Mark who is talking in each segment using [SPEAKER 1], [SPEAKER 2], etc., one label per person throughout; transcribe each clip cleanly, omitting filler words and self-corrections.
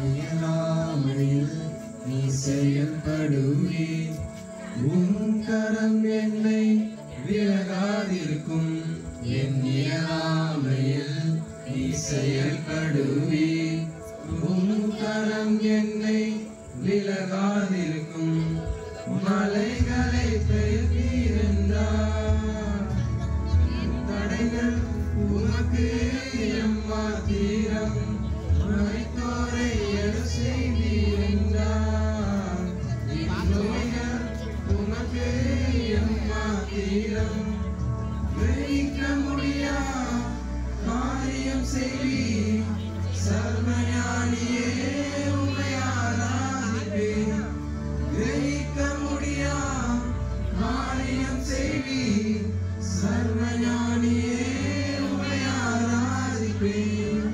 [SPEAKER 1] இயலாமையில் நீ செயல்படுவே, உன் கரம் என்னை விலகாதிருக்கும். என் இயலாமையில் நீ செயல்படுவே, உன் கரம் என்னை விலகாதிருக்கும். மலைகளை பெயர்த்தீரென்றார், தடைகள் உமக்கு எம்மாத்திரம். மரித்தோரை எழ செய்தீரென்றார், நோய்கள் உமக்கு எம்மாத்திரம். கிரகிக்க முடியா காரியம் செய்வீர், சர்வஞானியே உம்மை ஆராதிப்பேன். கிரகிக்க முடியா காரியம் செய்வீர், சர்வஞானியே உம்மை ஆராதிப்பேன்.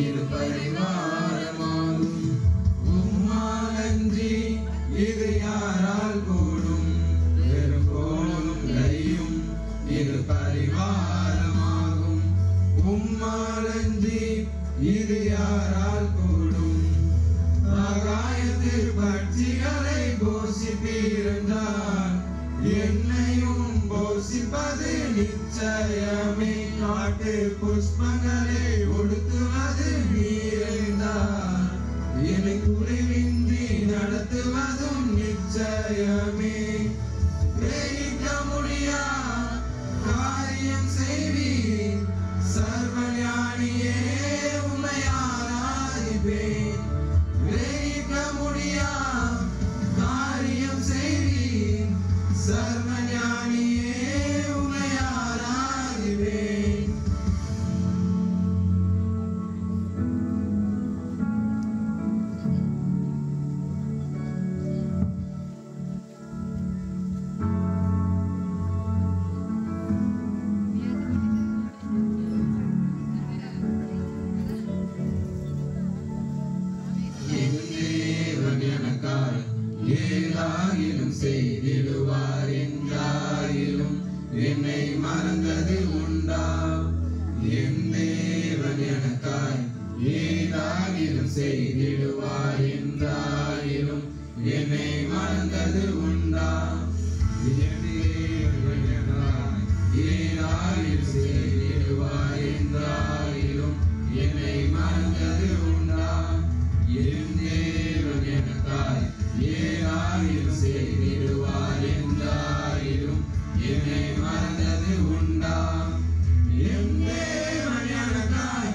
[SPEAKER 1] இரு பரிவாரமாகும், உம்மாலன்றி இது யாரால் கூடும். வெறும் கோலும் கையும் இரு பரிவாரமாகும், உம்மாலன்றி இது யாரால் கூடும். ஆகாயத்து பட்சிகளை போஷிப்பீரென்றால், என்னையும் போஷிப்பது நிச்சயமே. காட்டு புஷ்பங்களை ஒடுக்குவது நீரென்றார், என்னை குறைவின்றி நடத்துவதும் நிச்சயமே. கிரகிக்க முடியா காரியம் செய்வீர், சர்வஞானியே உம்மை ஆராதிப்பேன். கிரகிக்க முடியா காரியம் செய்வீர், சர்வஞானியே உம்மை ஆராதிப்பேன். எனக்காய் ஏதாகிலும் செய்திடுவார் என்றாயிலும் என்னை மறந்தது உண்டா. என் தேவன் எனக்காய் ஏதாகிலும் செய்திடுவார் என்றாயிலும் என்னை மறந்தது உண்டா. என் தேவன் எனக்காய் ஏதாகிலும் செய்திடுவார் என்றாயிலும் என்னை மறந்தது உண்டா. என் தேவன் எனக்காய் ஏதாகிலும் செய்திடுவார் என்றாயிலும் என்னை மறந்தது உண்டா. என் தேவன் எனக்காய்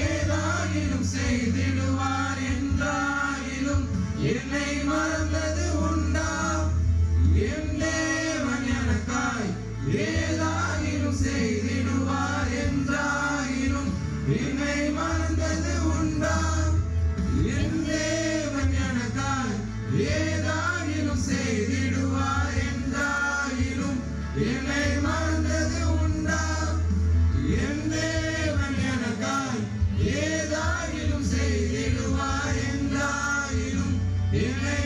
[SPEAKER 1] ஏதாகிலும் செய்திடுவார் என்றாயிலும் என்னை மறந்தது உண்டா. என் தேவன் எனக்காய் ஏதாகிலும் செய்திடுவார் என்றாயிலும் என்னை மறந்தது உண்டா. என் தேவன் எனக்காய் ஏதாகிலும் செய்திடுவார் என்றாயிலும் என்னை மறந்தது உண்டா. என் தேவன் எனக்காய் ஏதாகிலும் செய்திடுவார் என்றாயிலும் என்னை